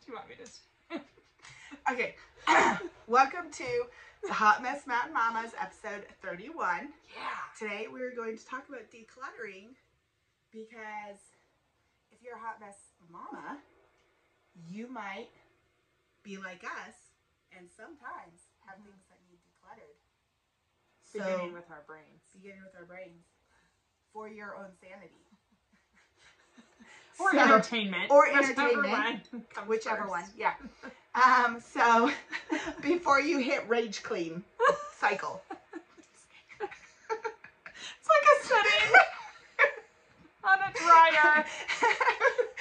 you want me to say? Okay. Welcome to the Hot Mess Mountain Mamas, episode 31. Yeah. Today we're going to talk about decluttering because if you're a hot mess mama, you might be like us and sometimes have things that need decluttered. Beginning with our brains. Beginning with our brains. For your own sanity. Or entertainment. Or entertainment. Whichever one. Yeah. So before you hit rage clean cycle. It's like a setting on a dryer.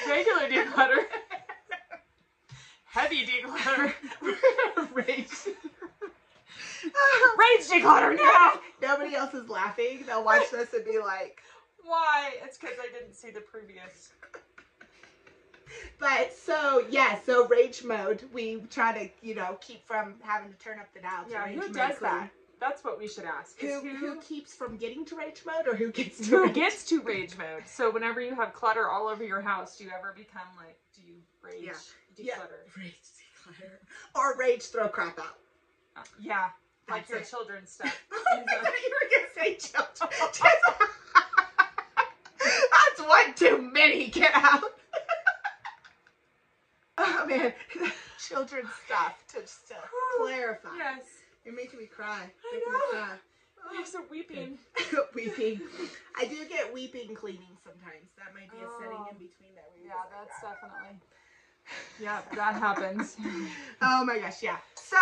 Regular declutter. Heavy declutter. Rage. Rage declutter now. Nobody else is laughing. They'll watch this and be like, why? It's because I didn't see the previous. But so rage mode. We try to, keep from having to turn up the dial. Yeah, rage who mode does clean. that? That's what we should ask. Who keeps from getting to rage mode, or who gets to who rage? gets to rage mode? So whenever you have clutter all over your house, do you ever become like, do you rage declutter? Yeah, rage declutter. Or rage throw crap out. Yeah, like That's your it. children's stuff. I thought you were going to say children. That's one too many. Get out. Oh, man. Children's stuff, just to clarify. Yes. You're making me cry. I Making know. me cry. There's a weeping. Weeping. I do get weeping cleaning sometimes. That might be a setting in between that. Where Yeah, that's definitely. Yeah, that happens. Oh my gosh, yeah. So,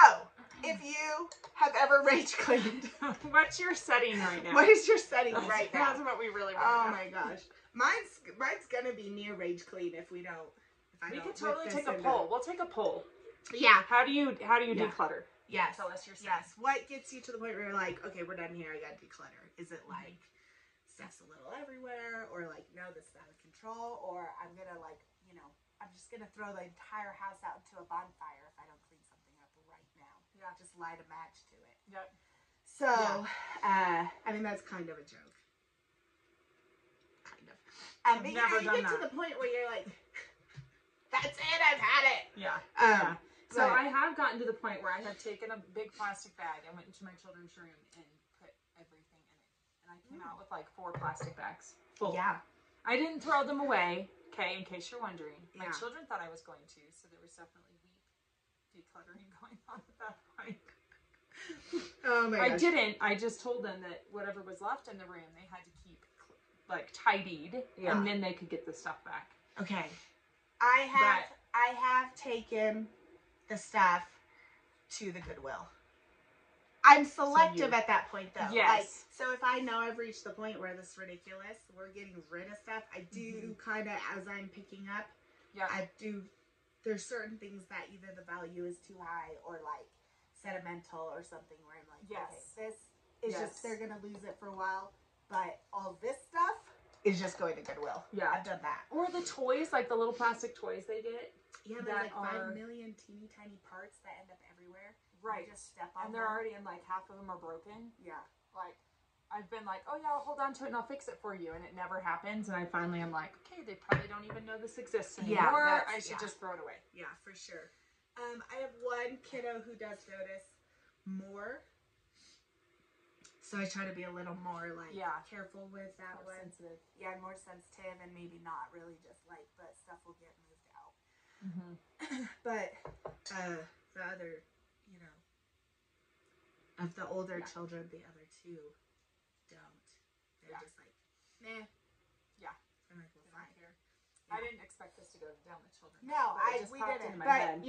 if you have ever rage cleaned, What's your setting right now? what is your setting right now? That's what we really want. Oh my gosh, mine's gonna be near rage clean if we don't. We could totally take a poll. We'll take a poll. Yeah. How do you declutter? Yes. Tell us your setting. Yes. What gets you to the point where you're like, okay, we're done here. I gotta declutter. Is it like stuff's a little everywhere, or like, no, this is out of control, or I'm gonna I'm just gonna throw the entire house out into a bonfire if I don't clean something up right now. Yeah. Just light a match to it. Yep. So, I mean, that's kind of a joke. Kind of. I've But never you done get that. to the point where you're like, that's it, I've had it. Yeah. Yeah. So I have gotten to the point where I have taken a big plastic bag and went into my children's room and put everything in it. And I came out with like 4 plastic bags full. Yeah. I didn't throw them away, okay, in case you're wondering. My Yeah. children thought I was going to, so there was definitely decluttering going on at that point. Oh my gosh. I didn't. I just told them that whatever was left in the room, they had to keep like tidied, and then they could get the stuff back. Okay. I have taken the stuff to the Goodwill. I'm selective at that point, though. Yes. Like, so if I know I've reached the point where this is ridiculous, we're getting rid of stuff, I do kind of, as I'm picking up, there's certain things that either the value is too high or like sentimental or something where I'm like, okay, this is just, they're going to lose it for a while, but all this stuff is just going to Goodwill. Yeah. I've done that. Or the toys, like the little plastic toys they get. Yeah, there's like 5 million teeny tiny parts that end up everywhere. Right. You just step on and they're already in like half of them are broken. Yeah. Like I've been like, oh yeah, I'll hold on to it and I'll fix it for you, and it never happens. And I finally am like, okay, they probably don't even know this exists anymore. I should just throw it away. Yeah, for sure. I have one kiddo who does notice more, so I try to be a little more like careful with that one. Sensitive. Yeah, more sensitive, and maybe not really just like, but stuff will get moved out. But the other, of the older children, the other two don't. They're just like, nah. Yeah. I'm like, well, fine. I didn't expect this to go down the children. No, we didn't. But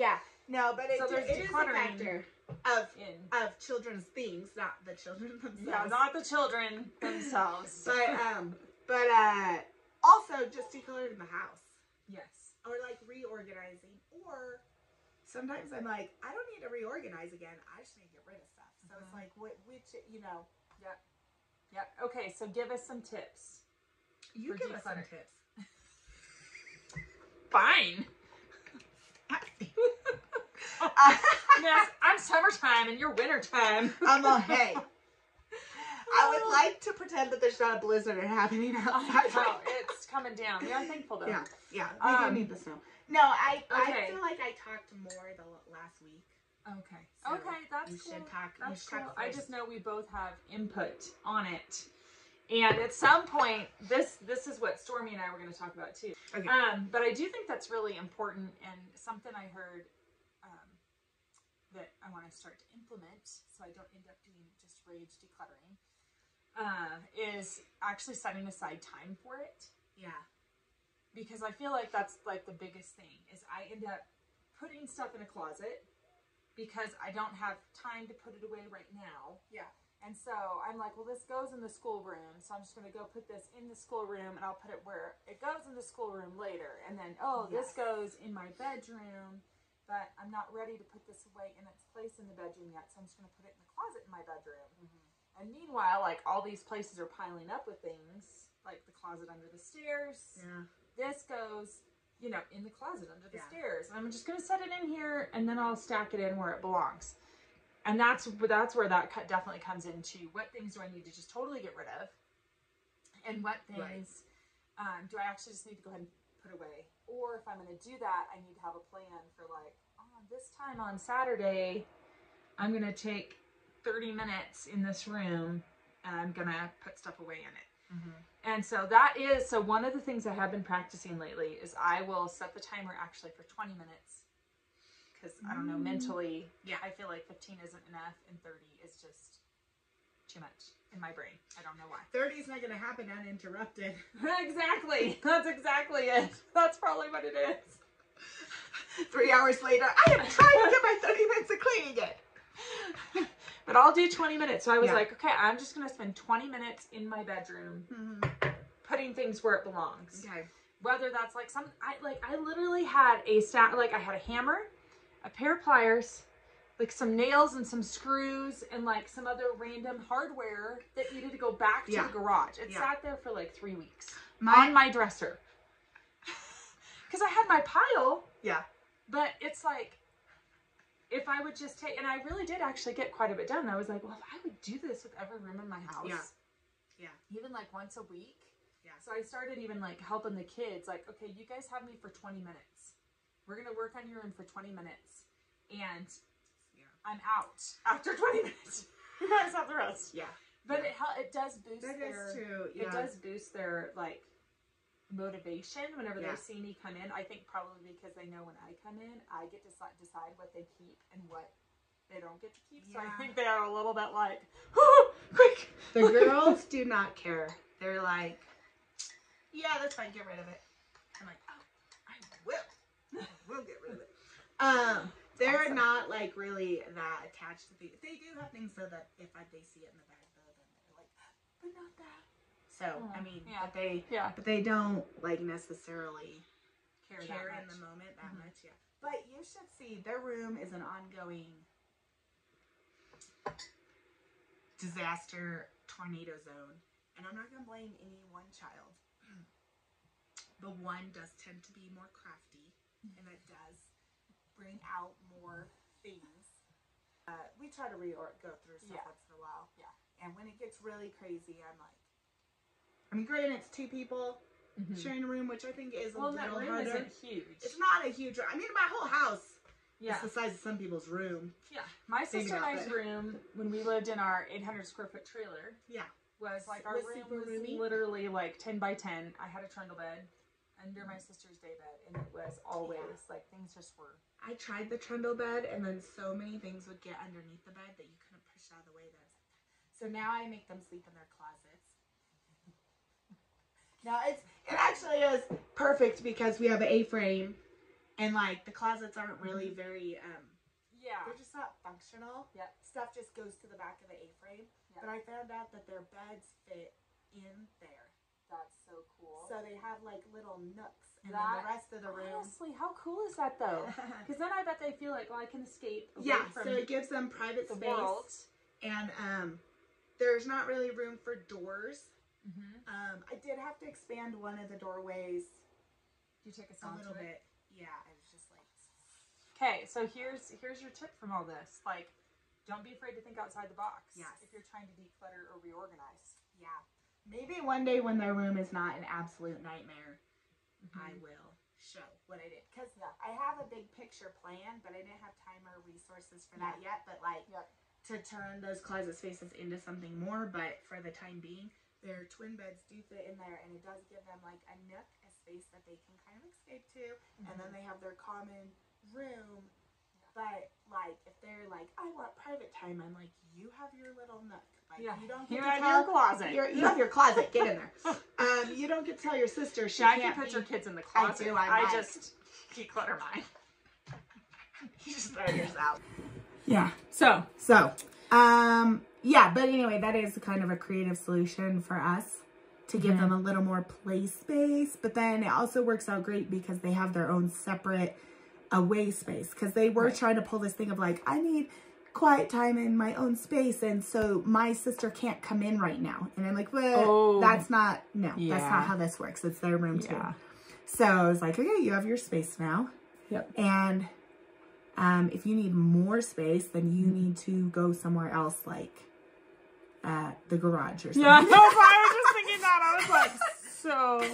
it is a factor of children's things, not the children themselves. Yeah, not the children themselves. but also just decluttering the house. Yes. Or like reorganizing. Or sometimes I'm like, I don't need to reorganize again. I just need to get rid of stuff. So it's like, Yep. Yep. Okay, so give us some tips. You give us some tips. Fine. Yes, I'm summertime and you're wintertime. I'm all, hey. I would like to pretend that there's not a blizzard happening outside. No, it's coming down. We are thankful though. Yeah, yeah. We do need the snow. No, I feel like I talked more the last week. Okay. So okay, that's you cool. should talk. That's you should cool. talk I first. just know we both have input on it. And at some point, this is what Stormy and I were going to talk about too. Okay. But I do think that's really important, and something I heard that I want to start to implement, so I don't end up doing just rage decluttering, is actually setting aside time for it. Yeah. Because I feel like that's like the biggest thing is I end up putting stuff in a closet because I don't have time to put it away right now. Yeah. And so I'm like, well, this goes in the schoolroom, so I'm just going to go put this in the schoolroom, and I'll put it where it goes in the schoolroom later. And then, this goes in my bedroom, but I'm not ready to put this away in its place in the bedroom yet, so I'm just going to put it in the closet in my bedroom. Mm-hmm. And meanwhile, like, all these places are piling up with things, like the closet under the stairs. Yeah. This goes, in the closet under the stairs. And I'm just going to set it in here, and then I'll stack it in where it belongs. And that's where that definitely comes into what things do I need to just totally get rid of, and what things do I actually just need to go ahead and put away. Or if I'm going to do that, I need to have a plan for like, this time on Saturday, I'm going to take 30 minutes in this room, and I'm going to put stuff away in it. Mm-hmm. And so so one of the things I have been practicing lately is I will set the timer actually for 20 minutes. Because, I don't know, mentally, I feel like 15 isn't enough, and 30 is just too much in my brain. I don't know why. 30 is not going to happen uninterrupted. Exactly. That's exactly it. That's probably what it is. 3 hours later, I am trying to get my 30 minutes of cleaning it. But I'll do 20 minutes. So I was like, okay, I'm just going to spend 20 minutes in my bedroom putting things where it belongs. Okay. Whether that's like I literally had I had a hammer, a pair of pliers, like some nails and some screws, and like some other random hardware that needed to go back to the garage. It sat there for like 3 weeks on my dresser. Because I had my pile. Yeah. But it's like, if I would just take, and I really did actually get quite a bit done. I was like, well, if I would do this with every room in my house. Yeah. Even like once a week. Yeah. So I started even like helping the kids, like, okay, you guys have me for 20 minutes. We're going to work on your room for 20 minutes. And I'm out after 20 minutes. You guys have the rest. Yeah. But it does boost it does boost their like motivation whenever they see me come in. I think probably because they know when I come in, I get to decide what they keep and what they don't get to keep. So I think they are a little bit like, oh, quick. The girls do not care. They're like, yeah, that's fine. Get rid of it. I'm like, oh, I will get rid of it. They're not like really that attached to things. They do have things so that if they see it in the bag, though, then they're like, but not that. So I mean, but they don't like necessarily care in the moment that much. Yeah, but you should see their room is an ongoing disaster tornado zone, and I'm not gonna blame any one child. But one does tend to be more crafty, and it does bring out more things. We try to go through stuff once in a while. Yeah. And when it gets really crazy, I'm like, I mean, granted, it's 2 people sharing a room, which I think is a little that room harder. Isn't huge. It's not a huge room. I mean, my whole house is the size of some people's room. Yeah. My sister and I's room, when we lived in our 800 square foot trailer, was like our room was literally like 10 by 10. I had a trundle bed under my sister's day bed, and it was always like things just were. I tried the trundle bed, and then so many things would get underneath the bed that you couldn't push out of the way. So now I make them sleep in their closets. Now it actually is perfect because we have an A-frame, and like the closets aren't really very they're just not functional. Yep. Stuff just goes to the back of the A-frame. Yep. But I found out that their beds fit in there. That's so cool. So they have like little nooks, and then the rest of the room. Honestly, how cool is that though? Because then I bet they feel like, well, I can escape. From so it gives them private space. World. And there's not really room for doors. I did have to expand one of the doorways. Do you take us a little bit? Yeah, I was just like. Okay, so here's your tip from all this. Like, don't be afraid to think outside the box. Yes. If you're trying to declutter or reorganize. Yeah. maybe one day when their room is not an absolute nightmare, I will show what I did. Because I have a big picture plan, but I didn't have time or resources for that yet. But like to turn those closet spaces into something more. But for the time being, their twin beds do fit in there, and it does give them like a nook, a space that they can kind of escape to. And then they have their common room. But like if they're like, I want private time, I'm like, you have your little nook. Like, you don't get to tell your closet. You have your closet. Get in there. You don't get to tell your sister she can't put your kids in the closet. I just declutter mine. You just throw yours out. Yeah. Yeah. But anyway, that is kind of a creative solution for us to give them a little more play space. But then it also works out great because they have their own separate away space. Because they were trying to pull this thing of like, I need quiet time in my own space, and so my sister can't come in right now. And I'm like, well, that's not how this works. It's their room too. So I was like, okay, you have your space now. Yep. And if you need more space, then you need to go somewhere else, like the garage or something. Yeah, no, I was just thinking that. I was like, so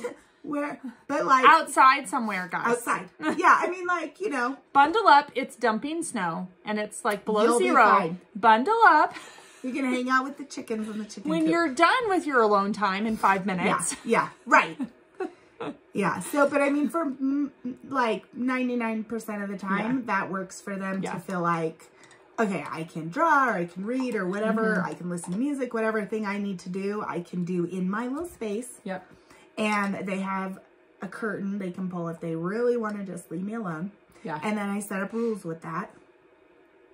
where, but like outside somewhere, guys. Outside. Yeah, I mean, like, you know, bundle up. It's dumping snow, and it's like below You'll zero. Be fine. Bundle up. You can hang out with the chickens in the chicken when coop. You're done with your alone time in 5 minutes. Yeah, right. Yeah. So, but I mean, for like 99% of the time, that works for them to feel like, okay, I can draw, or I can read, or whatever. I can listen to music, whatever thing I need to do, I can do in my little space. Yep. And they have a curtain they can pull if they really want to just leave me alone. Yeah. And then I set up rules with that.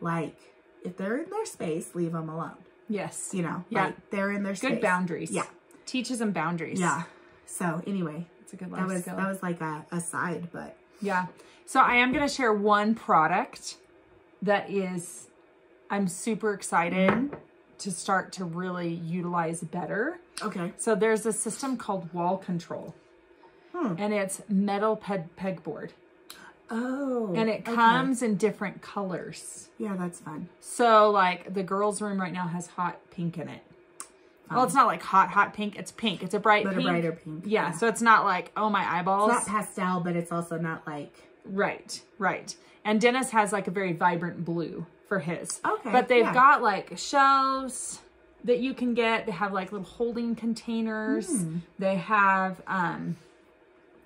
Like, if they're in their space, leave them alone. Yes. You know, yeah. like they're in their space. Good boundaries. Yeah. Teaches them boundaries. Yeah. So anyway, it's a good life skill. That was like a side, but. Yeah. So I am going to share one product that is, I'm super excited to start to really utilize better. Okay. So there's a system called wall control. And it's metal pegboard. Oh. And it comes in different colors. Yeah, that's fun. So like the girls' room right now has hot pink in it. Well, it's not like hot pink. It's pink. It's a bright pink. But a brighter pink. Yeah, so it's not like, oh, my eyeballs. It's not pastel, but it's also not like... Right. And Dennis has like a very vibrant blue for his. Okay. But they've got like shelves that you can get. They have like little holding containers. They have,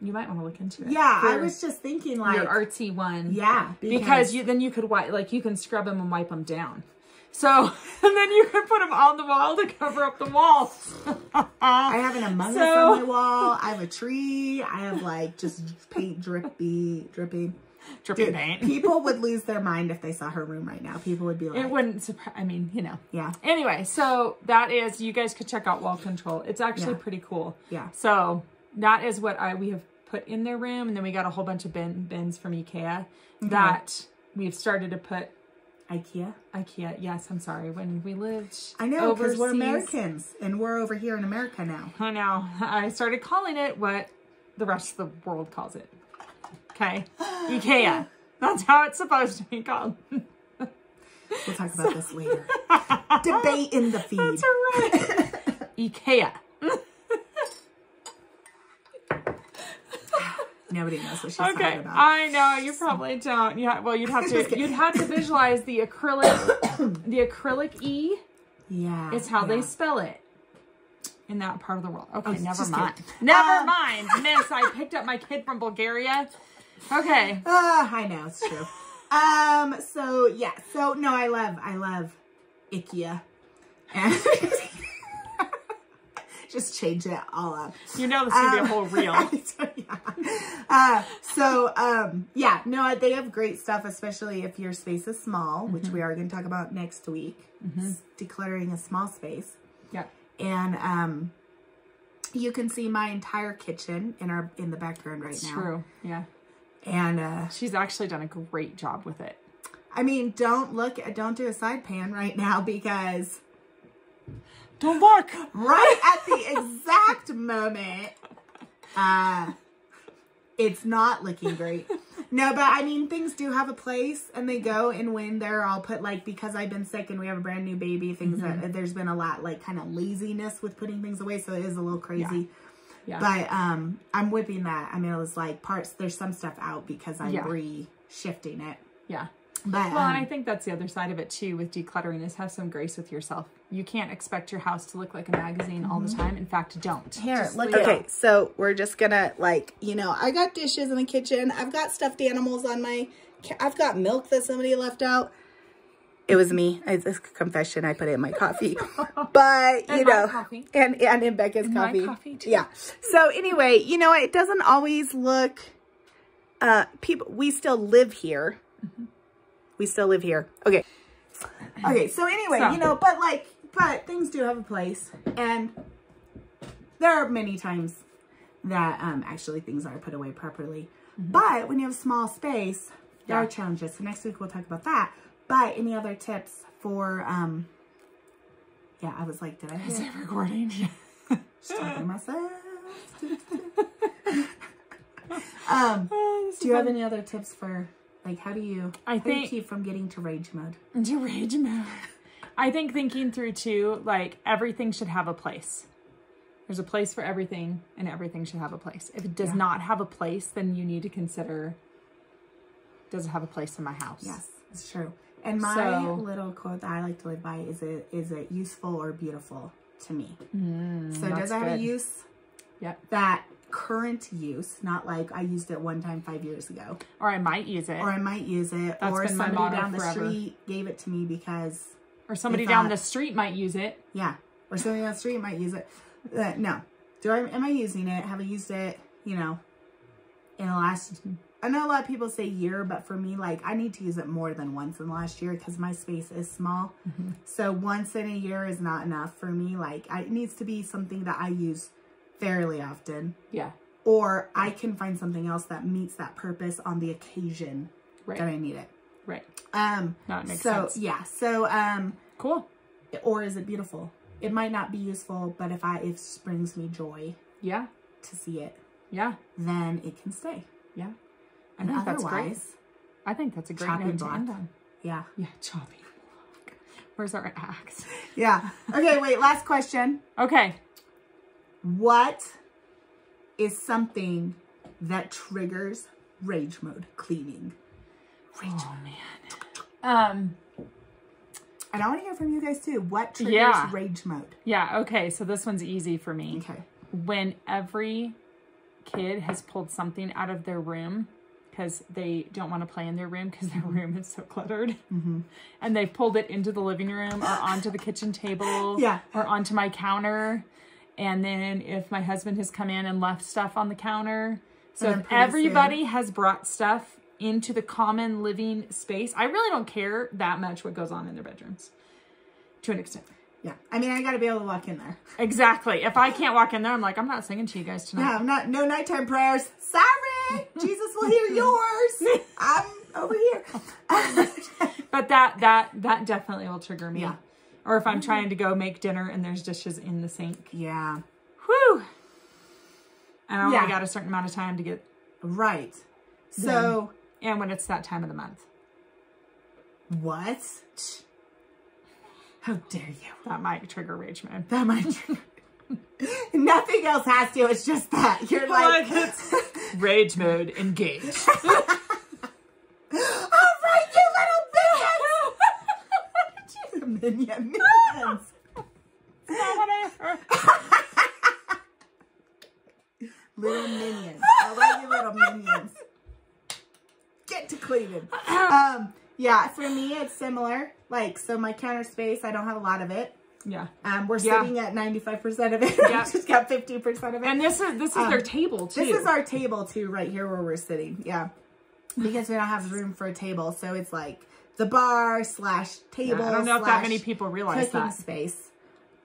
you might want to look into it. Yeah, I was just thinking like... Your artsy one. Yeah. Because then you could wipe, like you can scrub them and wipe them down. So, and then you can put them on the wall to cover up the walls. I have an Among Us on my wall. I have a tree. I have like just paint dripping. Dude, paint. People would lose their mind if they saw her room right now. People would be like... It wouldn't surprise, I mean, you know. Yeah. Anyway, so that is, you guys could check out wall control. It's actually pretty cool. Yeah. So that is what we have put in their room. And then we got a whole bunch of bins from IKEA that we've started to put... IKEA, yes, I'm sorry. When we lived I know, because we're Americans, and we're over here in America now. I know. I started calling it what the rest of the world calls it. Okay? IKEA. That's how it's supposed to be called. We'll talk about this later. Debate in the feed. That's right. IKEA. Nobody knows what she's talking about. I know, you probably don't. Yeah, well, you'd have to visualize the acrylic E. Yeah, is how they spell it in that part of the world. Okay, never mind. Kidding. Never mind, Miss. I picked up my kid from Bulgaria. Okay. I know it's true. So yeah. So no, I love IKEA. And just change it all up. You know this is going to be a whole reel. Yeah, no, they have great stuff, especially if your space is small, which we are going to talk about next week. Decluttering a small space. Yeah. And you can see my entire kitchen in the background right now. True. Yeah. And she's actually done a great job with it. I mean, don't do a side pan right now because... Don't look! Right at the exact moment, it's not looking great. No, but I mean, things do have a place and they go, and when they're all put, like, because I've been sick and we have a brand new baby, things that there's been a lot, like, kind of laziness with putting things away. So it is a little crazy. Yeah. But I'm whipping that. I mean, it was like there's some stuff out because I'm re-shifting it. Yeah. But, well, and I think that's the other side of it too with decluttering is have some grace with yourself. You can't expect your house to look like a magazine all the time. In fact, don't. Here, look. Okay, so we're just gonna, like, you know, I got dishes in the kitchen. I've got stuffed animals on I've got milk that somebody left out. It was me. It's a confession. I put it in my coffee. But, you know, and in Becca's coffee. My coffee too. Yeah. So anyway, you know, it doesn't always look, we still live here. We still live here. Okay. Okay. So anyway, you know, but things do have a place, and there are many times that actually things are put away properly. But when you have a small space, there are challenges. So next week we'll talk about that. But any other tips for yeah, I was like, did I is it recording? Just talking to myself. Do you have any other tips for, like, how do you keep from getting to rage mode? To rage mode. I think thinking through too, like, everything should have a place. There's a place for everything, and everything should have a place. If it does not have a place, then you need to consider, does it have a place in my house? Yes, it's true. And my little quote that I like to live by is it useful or beautiful to me? So does it have a use? Yep. That current use, not like I used it one time 5 years ago. Or I might use it. Or I might use it. That's or been my somebody motto down the forever. street gave it to me because... Or somebody down the street might use it. Yeah. Or somebody down the street might use it. No. Am I using it? Have I used it, you know, in the last... I know a lot of people say year, but for me, like, I need to use it more than once in the last year because my space is small. So once in a year is not enough for me. Like, it needs to be something that I use fairly often. Yeah. Or I can find something else that meets that purpose on the occasion that I need it. Right. That makes sense. Yeah. So, cool. Or is it beautiful? It might not be useful, but if it brings me joy. Yeah. To see it. Yeah. Then it can stay. Yeah. I think that's great. I think that's a great note to end on. Yeah. Yeah, chopping block. Where's our axe? Yeah. Okay, wait, last question. Okay. What is something that triggers rage mode cleaning? Rage man. And I want to hear from you guys too. What triggers rage mode? Yeah, okay, so this one's easy for me. Okay. When every kid has pulled something out of their room because they don't want to play in their room because their room is so cluttered. And they pulled it into the living room or onto the kitchen table or onto my counter. And then if my husband has come in and left stuff on the counter. So if everybody has brought stuff into the common living space, I really don't care that much what goes on in their bedrooms to an extent. Yeah. I mean, I got to be able to walk in there. Exactly. If I can't walk in there, I'm like, I'm not singing to you guys tonight. No nighttime prayers. Sorry. Jesus will hear yours. I'm over here. But that definitely will trigger me. Yeah. Or if I'm trying to go make dinner and there's dishes in the sink. Yeah. Whew. And I only got a certain amount of time to get. Right. So. And when it's that time of the month. What? How dare you? That might trigger rage mode. That might trigger. Nothing else has to. It's just that. You're like it's rage mode engaged. All right, you little minions. Minions. Little minions. All right, you little minions. Get to cleaning. Yeah, for me, it's similar. Like, so my counter space, I don't have a lot of it. Yeah. We're sitting at 95% of it. Yeah. I just got 50% of it. And this is their table, too. This is our table, too, right here where we're sitting. Yeah. Because we don't have room for a table. So it's like the bar / table. Yeah, I don't know if that many people realize that. Space.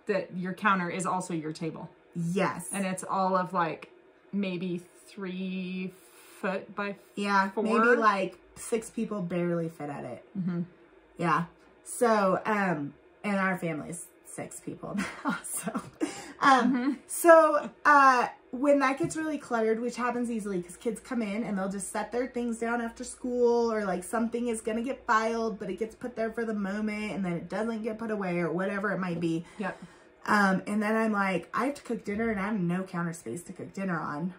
That your counter is also your table. Yes. And it's all of, like, maybe 3 foot by 4. Maybe like 6 people barely fit at it. Yeah. So, and our family's 6 people now. So, So, when that gets really cluttered, which happens easily because kids come in and they'll just set their things down after school, or like something is going to get filed, but it gets put there for the moment and then it doesn't get put away or whatever it might be. Yep. And then I'm like, I have to cook dinner and I have no counter space to cook dinner on.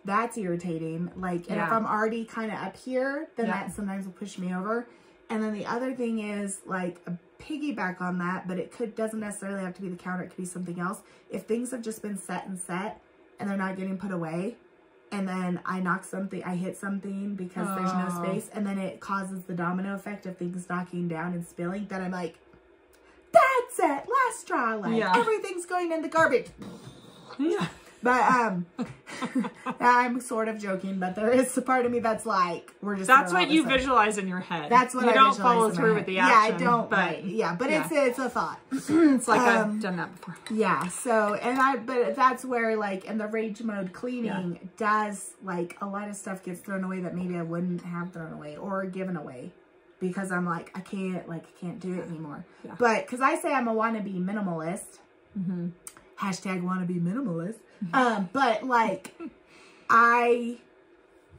That's irritating. Like, and if I'm already kind of up here, then that sometimes will push me over. And then the other thing is like a piggyback on that, but it doesn't necessarily have to be the counter. It could be something else. If things have just been set and they're not getting put away, and then I hit something because there's no space, and then it causes the domino effect of things knocking down and spilling, then I'm like, that's it, last straw, like everything's going in the garbage. Yeah. But I'm sort of joking, but there is a part of me that's like, we're just. That's what you visualize in your head. That's what you I don't follow through with the action. Yeah, I don't. But it's a thought. It's like I've done that before. Yeah. So but that's where like, and the rage mode cleaning does like a lot of stuff gets thrown away that maybe I wouldn't have thrown away or given away, because I'm like I can't do it anymore. Yeah. But because I say I'm a wannabe minimalist. Hashtag wannabe minimalist. But like, I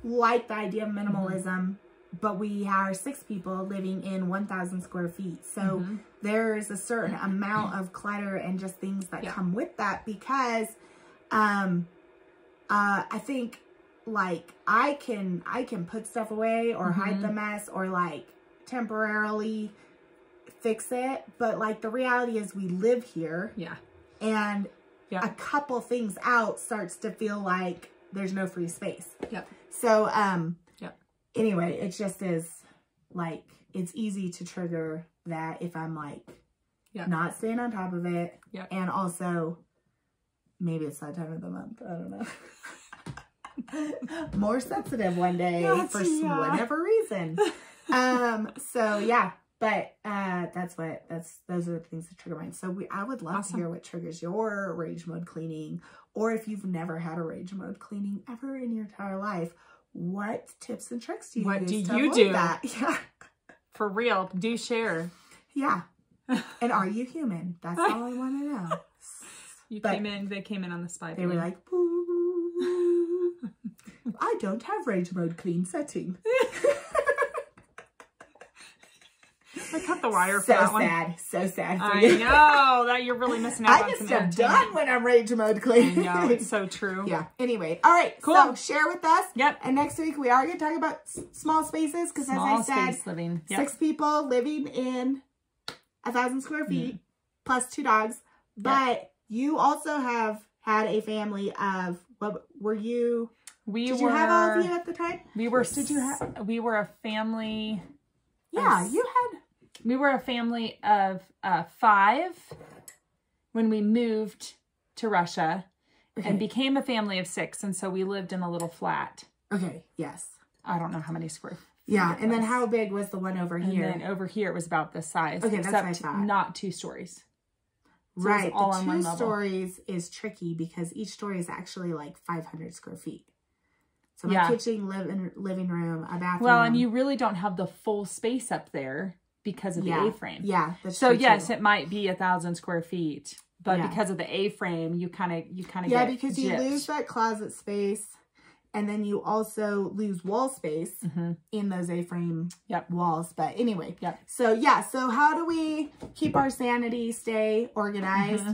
like the idea of minimalism, but we are 6 people living in 1,000 square feet. So there's a certain amount of clutter and just things that come with that, because, I think like I can put stuff away or hide the mess or like temporarily fix it. But like the reality is we live here. Yeah. And a couple things out starts to feel like there's no free space. Yep. So, anyway, it just is like, it's easy to trigger that if I'm like not staying on top of it. Yep. And also maybe it's that time of the month. I don't know. More sensitive one day for whatever reason. So yeah. But those are the things that trigger mine. So I would love to hear what triggers your rage mode cleaning, or if you've never had a rage mode cleaning ever in your entire life, what tips and tricks do you use to avoid that? Yeah. For real, do share. Yeah. And are you human? That's all I want to know. They came in on the spy. They were like, boo. I don't have rage mode clean setting. I cut the wire for that one. So sad for I you. know that you're really missing out on some I get stuff done when I'm rage mode clean. I know, it's so true. Yeah. Anyway, all right. Cool. So share with us. Yep. And next week we are going to talk about small spaces, because as I said, living. 6 people living in 1,000 square feet plus 2 dogs. But you also have had a family of, what were you? Did you have all of you at the time? We were a family. Yeah, we were a family of 5 when we moved to Russia and became a family of 6. And so we lived in a little flat. Okay. Yes. I don't know how many square feet. Yeah. And then how big was the one over here? And then over here it was about this size. Okay. Except that's what I thought. Not 2 stories. So right. all the on 2 one level. stories is tricky because each story is actually like 500 square feet. So my kitchen, living room, a bathroom. Well, and you really don't have the full space up there because of the A-frame. Yeah, that's so true yes, too. It might be 1,000 square feet, but because of the A-frame, you kind of get because you lose that closet space, and then you also lose wall space in those A-frame walls. But anyway, so so how do we keep our sanity, stay organized?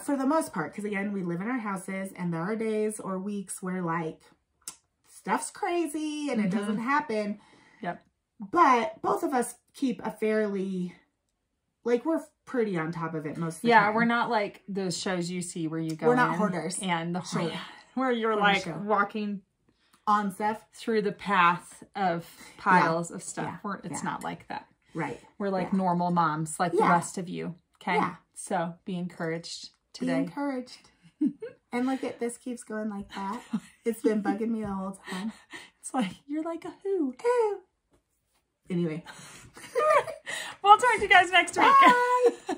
For the most part, because again, we live in our houses, and there are days or weeks where like stuff's crazy and it doesn't happen. Yep. But both of us keep a fairly, like, we're pretty on top of it most of the time. Yeah, we're not like those shows you see where you go We're not hoarders. And where you're like walking on stuff through the path of piles of stuff. It's not like that. Right. We're like normal moms, like the rest of you. Okay? Yeah. So be encouraged today. Be encouraged. And look at this, keeps going like that. It's been bugging me the whole time. It's like, you're like a who. Anyway. We'll talk to you guys next week. Bye.